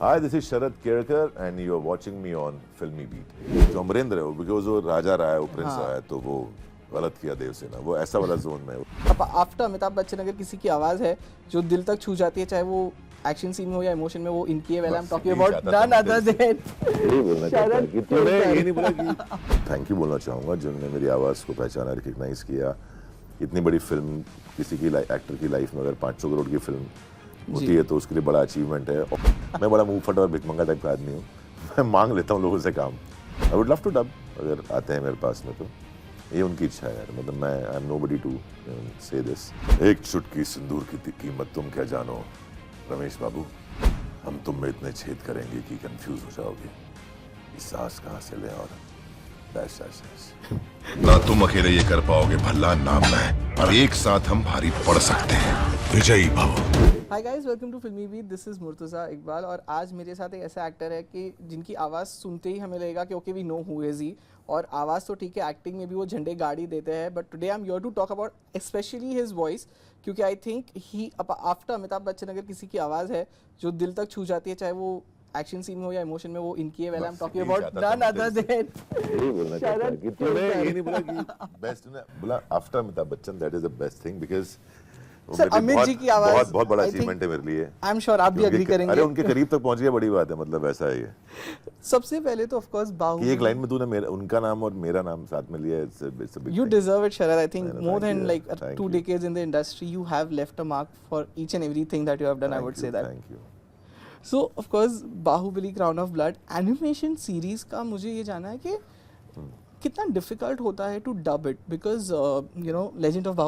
Hi, this is Sharad Kerkar and you are watching me on Filmy Beat. जो अमरेंद्र है वो because वो राजा रहा है, वो प्रिंस रहा है, तो वो गलत किया देवसेना, वो ऐसा वाला जोन में है। अब आफ्टर अमिताभ बच्चन अगर किसी की आवाज है जो दिल तक छू जाती है, चाहे वो एक्शन सीन में हो या इमोशन में, वो इनकी है। I am talking about none other than यही बोलना चाहता है कि तूने ये नहीं बोला कि थैंक यू बोलना चाहूँगा जिन्होंने मेरी आवाज़ को पहचाना, रिकग्नाइज किया। इतनी बड़ी फिल्म किसी की एक्टर की लाइफ में अगर 500 करोड़ की फिल्म होती है तो उसके लिए बड़ा अचीवमेंट है। मैं बड़ा मुंह फटा और भिकमंगा टाइप का आदमी हूँ, मैं मांग लेता हूँ लोगों से काम। I would love to dub अगर आते हैं मेरे पास में, तो ये उनकी इच्छा है यार। मतलब मैं आई एम नोबडी टू से दिस। एक चुटकी सिंदूर की कीमत तुम क्या जानो रमेश बाबू, हम तुम में इतने छेद करेंगे कि कंफ्यूज हो जाओगे, इस सांस कहाँ से लें और डैश डैश डैश। ना तुम अकेले ये कर पाओगे भल्ला, ना मैं, और एक साथ हम भारी पड़ सकते हैं। विजयी भव। Hi guys, welcome to Filmy Beat. This is Murtaza Iqbal और आज मेरे साथ एक ऐसा एक्टर है कि जिनकी आवाज़ सुनते ही हमें लगेगा कि okay we know who is he. और आवाज़ तो ठीक है, एक्टिंग में भी वो झंडे गाड़ी देते हैं, but today I am here to talk about specially his voice, क्योंकि I think he after Amitabh Bachchan अगर किसी की आवाज़ है जो दिल तक छू जाती है, चाहे वो एक्शन सीन में हो या इमोशन में, वो इनकी है। I am talking about none other than यही बोलना चाहता है कि तूने ये नहीं बोला कि बेस्ट ने बोला after Amitabh Bachchan, that is the best thing because sir Amit ji की आवाज बहुत बड़ा अचीवमेंट है मेरे लिए। आई एम श्योर आप भी एग्री करेंगे। अरे उनके करीब तक पहुंच गया, बड़ी बात है। मतलब ऐसा है ये। सबसे पहले तो ऑफ कोर्स बाहुबली, एक लाइन में तूने मेरा उनका नाम और मेरा नाम साथ में लिया। It's a big You deserve it, Sharad. I think No, more thank than you. like Thank 2 you. decades in the industry, you have left a mark for each and everything that you have done. I would say that. Thank you. So of course, Bahubali, Crown of Blood, animation series का मुझे ये जानना है कि कितना difficult होता है to dub it, because you know legend of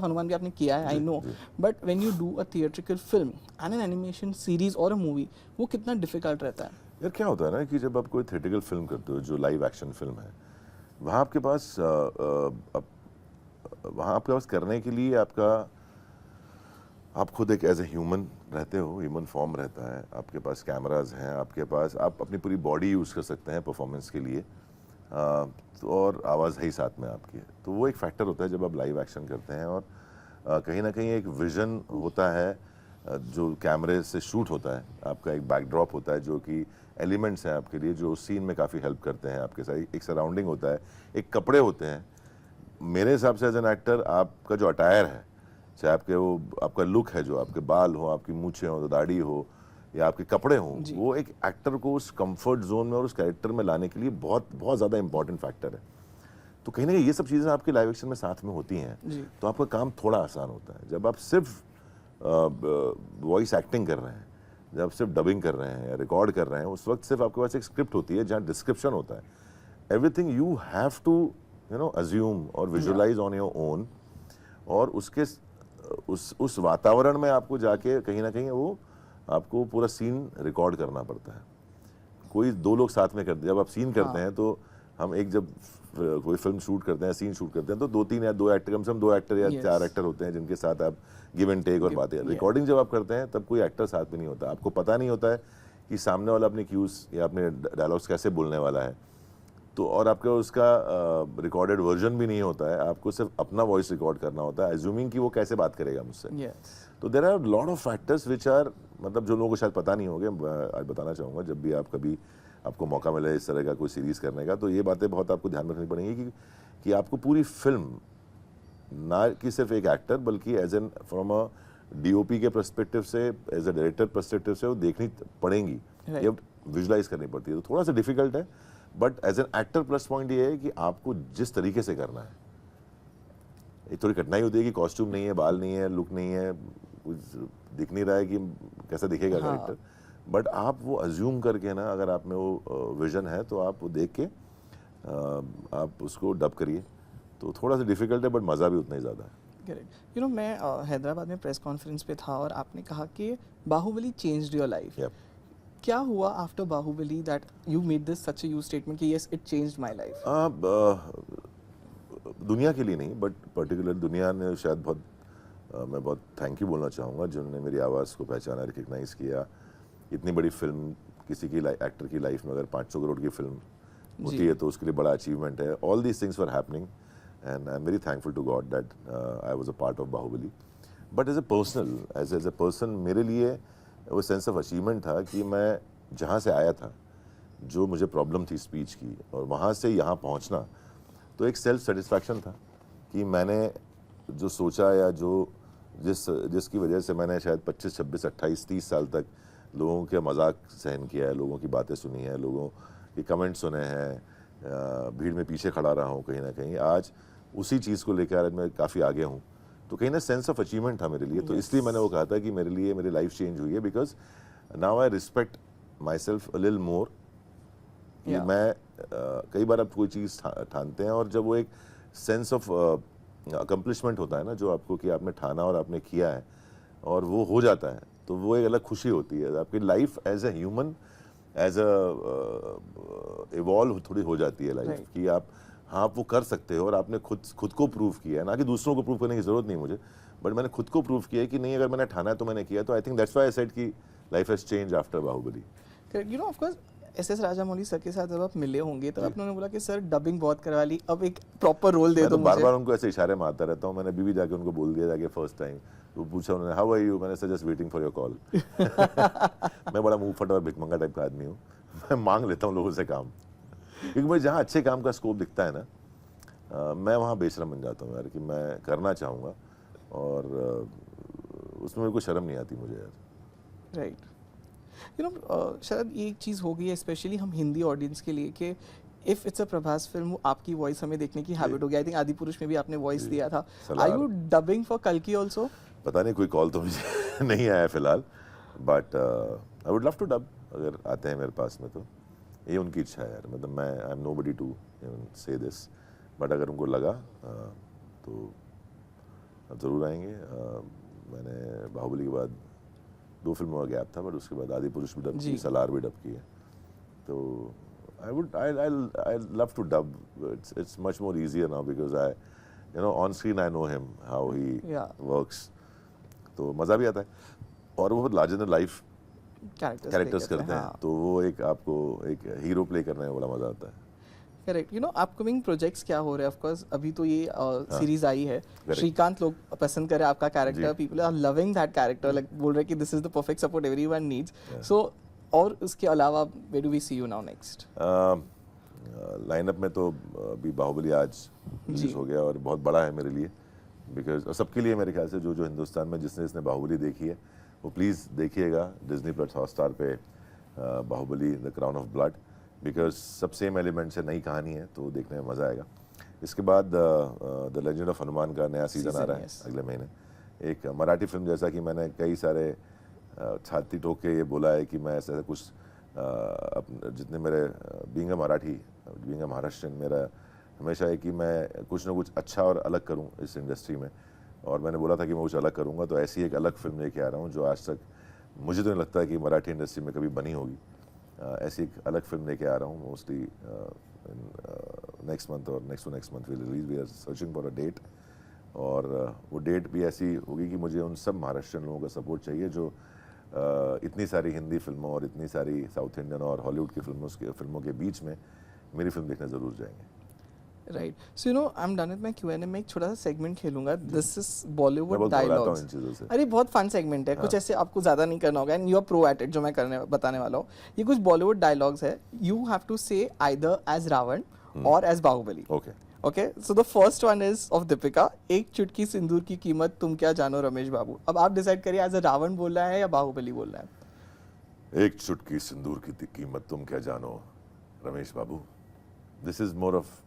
Hanuman भी आपने किया है, I know, but when you do a theatrical film and an animation series और अ मूवी, वो कितना डिफिकल्ट रहता है? यार क्या होता है ना कि जब आप कोई थिएट्रिकल फिल्म करते हो जो लाइव एक्शन फिल्म है, वहाँ आपके पास करने के लिए आप खुद एक एज ए ह्यूमन रहते हो, ह्यूमन फॉर्म रहता है, आपके पास कैमराज हैं, आपके पास आप अपनी पूरी बॉडी यूज़ कर सकते हैं परफॉर्मेंस के लिए, तो और आवाज़ है ही साथ में आपकी। तो वो एक फैक्टर होता है जब आप लाइव एक्शन करते हैं। और कहीं ना कहीं एक विजन होता है जो कैमरे से शूट होता है, आपका एक बैकड्रॉप होता है जो कि एलिमेंट्स हैं आपके लिए जो सीन में काफ़ी हेल्प करते हैं आपके साथ। एक सराउंडिंग होता है, एक कपड़े होते हैं। मेरे हिसाब से एज एन एक्टर आपका जो अटायर है, चाहे आपका लुक है, जो आपके बाल हो, आपकी मूछें हो, दाढ़ी हो या आपके कपड़े हों, वो एक एक्टर को उस कंफर्ट जोन में और उस कैरेक्टर में लाने के लिए बहुत बहुत ज़्यादा इंपॉर्टेंट फैक्टर है। तो कहीं ना कहीं ये सब चीज़ें आपके लाइव एक्शन में साथ में होती हैं, तो आपका काम थोड़ा आसान होता है। जब आप सिर्फ वॉइस एक्टिंग कर रहे हैं, जब आप सिर्फ डबिंग कर रहे हैं या रिकॉर्ड कर रहे हैं, उस वक्त सिर्फ आपके पास एक स्क्रिप्ट होती है जहाँ डिस्क्रिप्शन होता है। Everything you have to assume और विजुअलाइज ऑन योर ओन, और उस वातावरण में आपको जाके कहीं ना कहीं वो आपको पूरा सीन रिकॉर्ड करना पड़ता है। कोई दो लोग साथ में करते हैं, जब आप सीन करते हैं तो हम जब कोई फिल्म शूट करते हैं, सीन शूट करते हैं, तो 2-3 या 2 एक्टर, कम से कम 2 एक्टर या 4 एक्टर होते हैं जिनके साथ आप गिव एंड टेक और बातें। रिकॉर्डिंग जब आप करते हैं तब कोई एक्टर साथ में नहीं होता, आपको पता नहीं होता है कि सामने वाला अपने क्यूज या अपने डायलॉग्स कैसे बोलने वाला है। तो और आपका उसका रिकॉर्डेड वर्जन भी नहीं होता है, आपको सिर्फ अपना वॉइस रिकॉर्ड करना होता है, एज्यूमिंग कि वो कैसे बात करेगा मुझसे। तो there are lot of factors which are, मतलब जो लोगों को शायद पता नहीं होंगे, आज बताना चाहूँगा। जब भी आपको मौका मिले इस तरह का कोई सीरीज़ करने का, तो ये बातें बहुत आपको ध्यान रखनी पड़ेंगी कि आपको पूरी फिल्म ना कि सिर्फ एक एक्टर, बल्कि as an from a DOP के पर्सपेक्टिव से, एज ए डायरेक्टर पर्सपेक्टिव से वो देखनी पड़ेंगी, ये विजुलाइज करनी पड़ती है। तो थोड़ा सा डिफिकल्ट है, but as an actor plus point ये है कि आपको जिस तरीके से करना है, एक थोड़ी कठिनाई होती है कि कॉस्ट्यूम नहीं है, बाल नहीं है, लुक नहीं है, कुछ दिख नहीं रहा है कि कैसा दिखेगा कैरेक्टर, बट आप वो अज्यूम करके ना, अगर आप में वो विजन है तो आप वो देख के आप उसको डब करिए। तो थोड़ा सा डिफिकल्ट है, बट मज़ा भी उतना ही ज़्यादा है। करेक्ट। यू नो, मैं हैदराबाद में प्रेस कॉन्फ्रेंस पे था और आपने कहा कि बाहुबली चेंज्ड योर लाइफ। क्या हुआ after Baahubali that you made this such a huge statement कि yes it changed my life? दुनिया के लिए नहीं, बट पर्टिकुलर दुनिया ने शायद मैं बहुत थैंक यू बोलना चाहूँगा जिन्होंने मेरी आवाज़ को पहचाना, रिकग्नाइज किया। इतनी बड़ी फिल्म किसी की एक्टर की लाइफ में अगर 500 करोड़ की फिल्म होती है तो उसके लिए बड़ा अचीवमेंट है। All these things were happening and I am very thankful to God that I was a part of Baahubali. But as a person मेरे लिए वो सेंस ऑफ अचीवमेंट था कि मैं जहाँ से आया था, जो मुझे प्रॉब्लम थी स्पीच की, और वहाँ से यहाँ पहुँचना, तो एक सेल्फ सेटिस्फैक्शन था कि मैंने जो सोचा या जो जिसकी वजह से मैंने शायद 25, 26, 28, 30 साल तक लोगों के मजाक सहन किया है, लोगों की बातें सुनी है, लोगों के कमेंट सुने हैं, भीड़ में पीछे खड़ा रहा हूँ कहीं ना कहीं, आज उसी चीज़ को लेकर आज मैं काफ़ी आगे हूँ। तो कहीं ना सेंस ऑफ अचीवमेंट था मेरे लिए। तो इसलिए मैंने वो कहा था कि मेरे लिए मेरी लाइफ चेंज हुई है, because now I respect myself a lil more. कि मैं कई बार आप कोई चीज़ ठानते हैं, और जब वो एक सेंस ऑफ अकम्पलिशमेंट होता है ना, जो आपको कि आपने ठाना और आपने किया है और वो हो जाता है, तो वो एक अलग खुशी होती है। आपकी life as a human, as a evolve थोड़ी हो जाती है लाइफ कि आप हाँ वो कर सकते हो, और आपने खुद को प्रूव किया है, ना कि दूसरों को प्रूव करने की जरूरत नहीं मुझे, बट मैंने खुद को प्रूव किया है कि नहीं, अगर मैंने ठाना है तो मैंने किया। तो I think that's why I said कि life has change after Baahubali. You know of course S Rajamouli sir के साथ जब आप मिले होंगे तो आपने बोला कि सर डबिंग बहुत करवा ली, अब एक प्रॉपर रोल दे दो मुझे। बार बार उनको ऐसे इशारे मारता रहता हूँ। मैंने अभी भी जाके उनको बोल दिया जाके फर्स्ट टाइम, तो पूछा उन्होंने हाउ आर यू, मैंने sir just waiting for your call. मैं बड़ा मुंह फटा और भिखमंगा टाइप का आदमी हूँ, मैं मांग लेता हूँ लोगों से काम, क्योंकि मुझे जहाँ अच्छे काम का स्कोप दिखता है ना, मैं वहाँ बेशरम बन जाता हूँ यार, कि मैं करना चाहूँगा, और उसमें मेरे को शर्म नहीं आती मुझे यार। राइट। यू नो शायद ये एक चीज़ हो गई है स्पेशली हम हिंदी ऑडियंस के लिए कि if it's a Prabhas film, आपकी वॉइस हमें देखने की हैबिट हो गई। आई थिंक आदि पुरुष में भी आपने वॉइस दिया था। आर यू डबिंग फॉर कल्कि ऑल्सो? पता नहीं, कोई कॉल तो मुझे नहीं आया फिलहाल, but I would love to dub, अगर आते हैं मेरे पास में तो। ये उनकी इच्छा है यार, मतलब मैं आई एम नोबडी टू से दिस, बट अगर उनको लगा तो अब ज़रूर आएंगे। मैंने बाहुबली के बाद 2 फिल्मों का गैप था, बट उसके बाद आदि पुरुष भी डब की, सलार भी डब की है, तो I love to dub. It's much more easier now because on screen I know him, how he works. तो मज़ा भी आता है, और वो बहुत लार्जर देन लाइफ कैरेक्टर्स करते हैं, तो वो एक आपको एक हीरो प्ले करने में बड़ा मज़ा आता है। Correct. You know upcoming projects क्या हो रहे हैं? ऑफ कोर्स अभी तो ये सीरीज आई है, श्रीकांत लोग पसंद कर रहे हैं आपका character, people are loving that character, like बोल रहे हैं कि this is the perfect support everyone needs. So और उसके अलावा where do we see you now next? Lineup में तो अभी बाहुबली आज रिलीज हो गया, और बहुत बड़ा है मेरे लिए, बिकॉज सबके लिए मेरे ख्याल से जो हिंदुस्तान में जिसने बाहुबली देखी है वो प्लीज़ देखिएगा डिज्नी प्लस हॉटस्टार पे, Baahubali the crown of blood, because सब सेम एलिमेंट से नई कहानी है, तो देखने में मज़ा आएगा। इसके बाद द लेजेंड ऑफ हनुमान का नया सीज़न आ रहा है अगले महीने। एक मराठी फिल्म, जैसा कि मैंने कई सारे छाती ठोक के ये बोला है कि मैं ऐसा कुछ जितने मेरे being a Marathi, being a Maharashtrian, मेरा हमेशा है कि मैं कुछ ना कुछ अच्छा और अलग करूं इस इंडस्ट्री में, और मैंने बोला था कि मैं कुछ अलग करूंगा, तो ऐसी एक अलग फिल्म लेके आ रहा हूं जो आज तक मुझे तो नहीं लगता है कि मराठी इंडस्ट्री में कभी बनी होगी। ऐसी एक अलग फिल्म लेके आ रहा हूँ, मोस्टली नेक्स्ट मंथ और next month will release. We are searching for a date, और वो डेट भी ऐसी होगी कि मुझे उन सब महाराष्ट्रियन लोगों का सपोर्ट चाहिए जो इतनी सारी हिंदी फिल्मों और इतनी सारी साउथ इंडियन और हॉलीवुड की फिल्मों के बीच में मेरी फिल्म देखने ज़रूर जाएंगे। Right. So you know I am done with my Q&A में एक छोटा सा सेगमेंट खेलूंगा, दिस इज बॉलीवुड डायलॉग्स। अरे बहुत फन सेगमेंट है, कुछ ऐसे आपको ज़्यादा नहीं करना होगा, and you are pro at it, जो मैं बताने वाला हूँ। ये कुछ बॉलीवुड डायलॉग्स है, you have to say either as Ravan और as Baahubali. Okay, so the first one is of Deepika, एक चुटकी सिंदूर की कीमत तुम क्या जानो रमेश बाबू। अब आप डिसाइड करिए एज अ रावण बोल रहा है या बाहुबली बोल रहा है। एक चुटकी सिंदूर की कीमत तुम क्या जानो Ramesh Babu. This is more of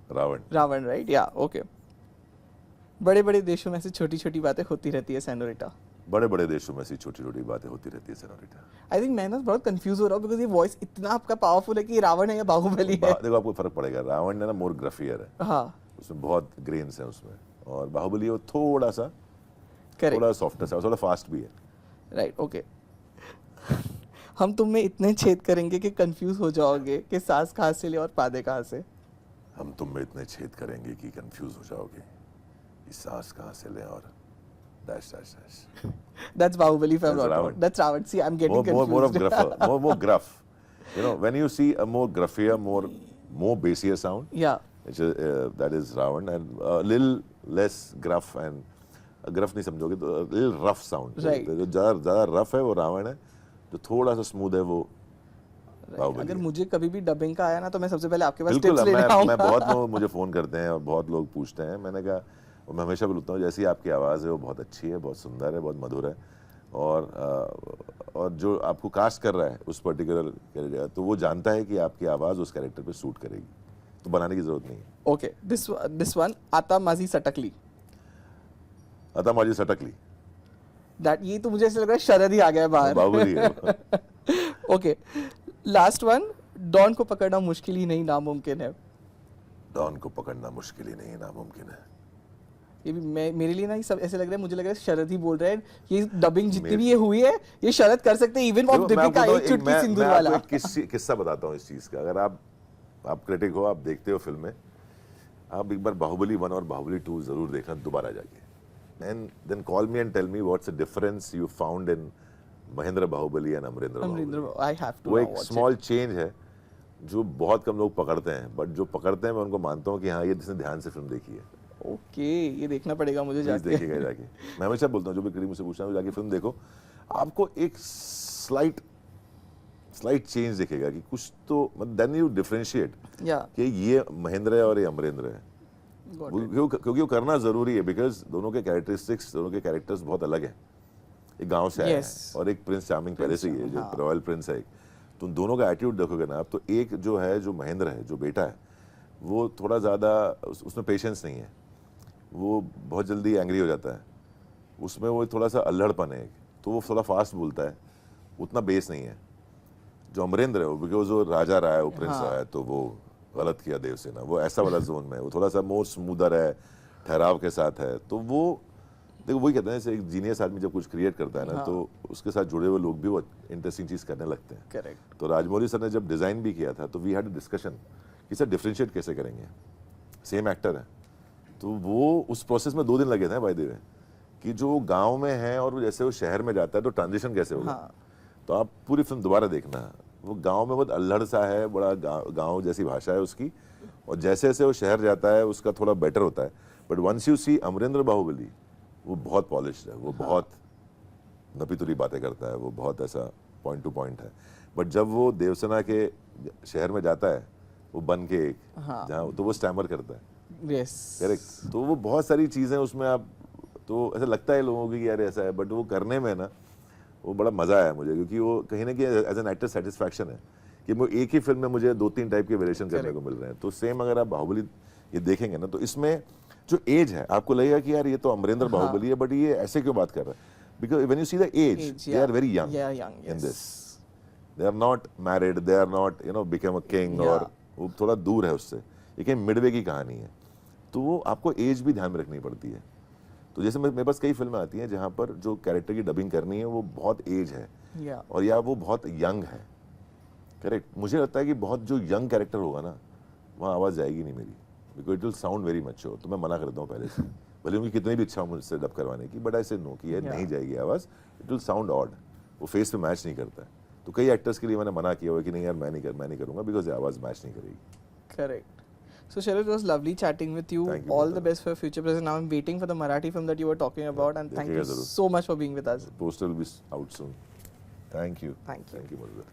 Ravan, right? या ओके। बड़े बड़े देशों में से छोटी छोटी बातें होती रहती है सेनोरिटा। बड़े बड़े देशों में से छोटी छोटी बातें होती रहती है सेनोरिटा। आई थिंक मैं ना बहुत कंफ्यूज हो रहा हूँ, बिकॉज ये वॉइस इतना आपका पावरफुल है कि रावण है या बाहुबली है। देखो आपको फर्क पड़ेगा, रावण ने ना मोर ग्रफियर है, हाँ, उसमें बहुत ग्रेन्स हैं उसमें, और बाहुबली वो थोड़ा सा सॉफ्टनेस है, थोड़ा फास्ट भी है। Right, okay. हम तुम में इतने छेद करेंगे कि कंफ्यूज हो जाओगे कि सांस कहाँ से ले और पादे कहाँ से। हम तुम में इतने छेद करेंगे कि कंफ्यूज हो जाओगे कि सांस कहाँ से ले और dash. That's Bahubali if I'm not wrong. That's Ravan. See, I'm getting confused. More of gruffer, more gruff. You know, when you see a more gruffier, more bassier sound, which is, that is Ravan, and a little less gruff, and gruff नहीं समझोगे तो a little rough sound. Right. जो ज़्यादा rough है वो रावण है, जो थोड़ा सा स्मूथ है वो बाहुबली अगर है। मुझे कभी भी डबिंग का आया ना तो मैं सबसे पहले आपके पास बिल्कुल, टिप्स लेने मैं आऊंगा। बहुत लोग मुझे फ़ोन करते हैं और बहुत लोग पूछते हैं। मैंने कहा, और मैं हमेशा बोलता हूँ जैसी आपकी आवाज़ है वो बहुत अच्छी है, बहुत सुंदर है, बहुत मधुर है, और जो आपको कास्ट कर रहा है उस पर्टिकुलर कैरेक्टर, तो वो जानता है कि आपकी आवाज़ उस कैरेक्टर पे सूट करेगी, तो बनाने की ज़रूरत नहीं है। ओके, दिस वन आता माझी सटकली, अतः माजी सटकली, दैट ये तो मुझे ऐसा लग रहा है शरद ही आ गया है बाहर। बाहुबली है। ओके, लास्ट वन, डॉन को पकड़ना मुश्किल ही नहीं नामुमकिन है। डॉन को पकड़ना मुश्किल ही नहीं नामुमकिन है। ये भी मेरे लिए ना ये सब ऐसे लग रहा है, मुझे लग रहा है शरद ही बोल रहे हैं। ये डबिंग जितनी भी ये हुई है ये शरद कर सकते हैं, इवन ऑफ देखो, मैं दीपिका, आपको एक चुटकी मैं सिंदूर आपको वाला। एक किस्सा बताता हूँ इस चीज़ का। अगर आप क्रिटिक हो, आप देखते हो फिल्में, आप एक बार बाहुबली 1 और बाहुबली 2 जरूर देखना दोबारा जाके, and then call me and tell me what's the difference you found in Mahendra Baahubali and Amarendra Baahubali. I have to वो एक स्मॉल चेंज है जो बहुत कम लोग पकड़ते हैं, बट जो पकड़ते हैं मैं उनको मानता हूँ कि हाँ, ये जिसने ध्यान से फिल्म देखी है, ओके, ये देखना पड़ेगा मुझे प्लीज जाके। देखिएगा जाके। मैं हमेशा बोलता हूँ, जो भी क्रिटिक मुझसे पूछना है, जाके फिल्म देखो, आपको एक स्लाइट चेंज दिखेगा कि कुछ तो, मतलब देन यू डिफरेंशिएट या कि ये महेंद्र है और ये अमरेंद्र है। क्योंकि वो करना जरूरी है, बिकॉज दोनों के कैरेक्टरिस्टिक्स, दोनों के कैरेक्टर्स बहुत अलग हैं। एक गांव से आया Yes. है और एक प्रिंस चार्मिंग पहले से ही है, जो रॉयल प्रिंस है। तुम दोनों का एटीट्यूड देखोगे ना आप, तो एक जो है, जो महेंद्र है, जो बेटा है, वो थोड़ा ज़्यादा उसमें पेशेंस नहीं है, वो बहुत जल्दी एंग्री हो जाता है, उसमें वो थोड़ा सा अल्हड़पन है, तो वो थोड़ा फास्ट बोलता है, उतना बेस नहीं है। जो अमरेंद्र है वो, बिकॉज वो राजा रहा है, वो प्रिंस रहा है, तो वो गलत किया देवसेना, वो ऐसा वाला जोन में है, वो थोड़ा सा मोर स्मूदर है, ठहराव के साथ है। तो वो देखो, वही कहते हैं, जैसे एक जीनियस आदमी जब कुछ क्रिएट करता है ना, तो उसके साथ जुड़े हुए लोग भी वो इंटरेस्टिंग चीज़ करने लगते हैं। करेक्ट। तो राजमौली सर ने जब डिज़ाइन भी किया था, तो वी हैड अ डिस्कशन कि सर डिफ्रेंशिएट कैसे करेंगे, सेम एक्टर है। तो वो उस प्रोसेस में 2 दिन लगे थे बाय द वे, कि जो गांव में है और जैसे वो शहर में जाता है तो ट्रांजिशन कैसे होगा। तो आप पूरी फिल्म दोबारा देखना, वो गांव में बहुत अल्हड़ सा है, बड़ा गांव जैसी भाषा है उसकी, और जैसे जैसे वो शहर जाता है उसका थोड़ा बेटर होता है। But once you see Amarendra Baahubali, वो बहुत पॉलिश्ड है, वो बहुत नपीतुरी बातें करता है, वो बहुत ऐसा पॉइंट टू पॉइंट है। बट जब वो देवसेना के शहर में जाता है, वो बन के एक जहाँ, तो वो स्टैमर करता है। Yes, correct. तो वो बहुत सारी चीज़ें उसमें, आप तो ऐसा लगता है लोगों को कि यार ऐसा है, बट वो करने में ना वो बड़ा मज़ा आया मुझे, क्योंकि वो कहीं ना कहीं एज एन एक्टर सेटिस्फैक्शन है कि वो एक ही फिल्म में मुझे 2-3 टाइप के वेरिएशन करने को मिल रहे हैं। तो सेम अगर आप बाहुबली ये देखेंगे ना, तो इसमें जो एज है, आपको लगेगा कि यार ये तो अमरेंद्र बाहुबली है, बट ये ऐसे क्यों बात कर रहा है, because when you see the age, they are very young in this, they are not married, they are not become a king, और वो थोड़ा दूर है उससे। ये कहीं मिडवे की कहानी है, तो वो आपको एज भी ध्यान में रखनी पड़ती है। तो जैसे मेरे पास कई फिल्में आती हैं जहाँ पर जो कैरेक्टर की डबिंग करनी है वो बहुत एज है, और या वो बहुत यंग है। करेक्ट। मुझे लगता है कि बहुत जो यंग कैरेक्टर होगा ना, वहाँ आवाज़ जाएगी नहीं मेरी, because it will sound very mature. तो मैं मना करता हूँ पहले से, भले उनकी कितनी भी इच्छा हो मुझसे डब करवाने की, बट आई से नो कि ये नहीं जाएगी आवाज़, इट विल साउंड ऑड, वो फेस पे मैच नहीं करता है। तो कई एक्टर्स के लिए मैंने मना किया हुआ कि नहीं यार, मैं नहीं करूँगा, बिकॉज आवाज़ मैच नहीं करेगी। Correct. So Sharad, it was lovely chatting with you. Thank you, All the brother. best for future present. Now I'm waiting for the Marathi film that you were talking about, and thank you देखिएगा जरूर। so much for being with us. Poster will be out soon. Thank you. Thank you. Thank you, Madhur.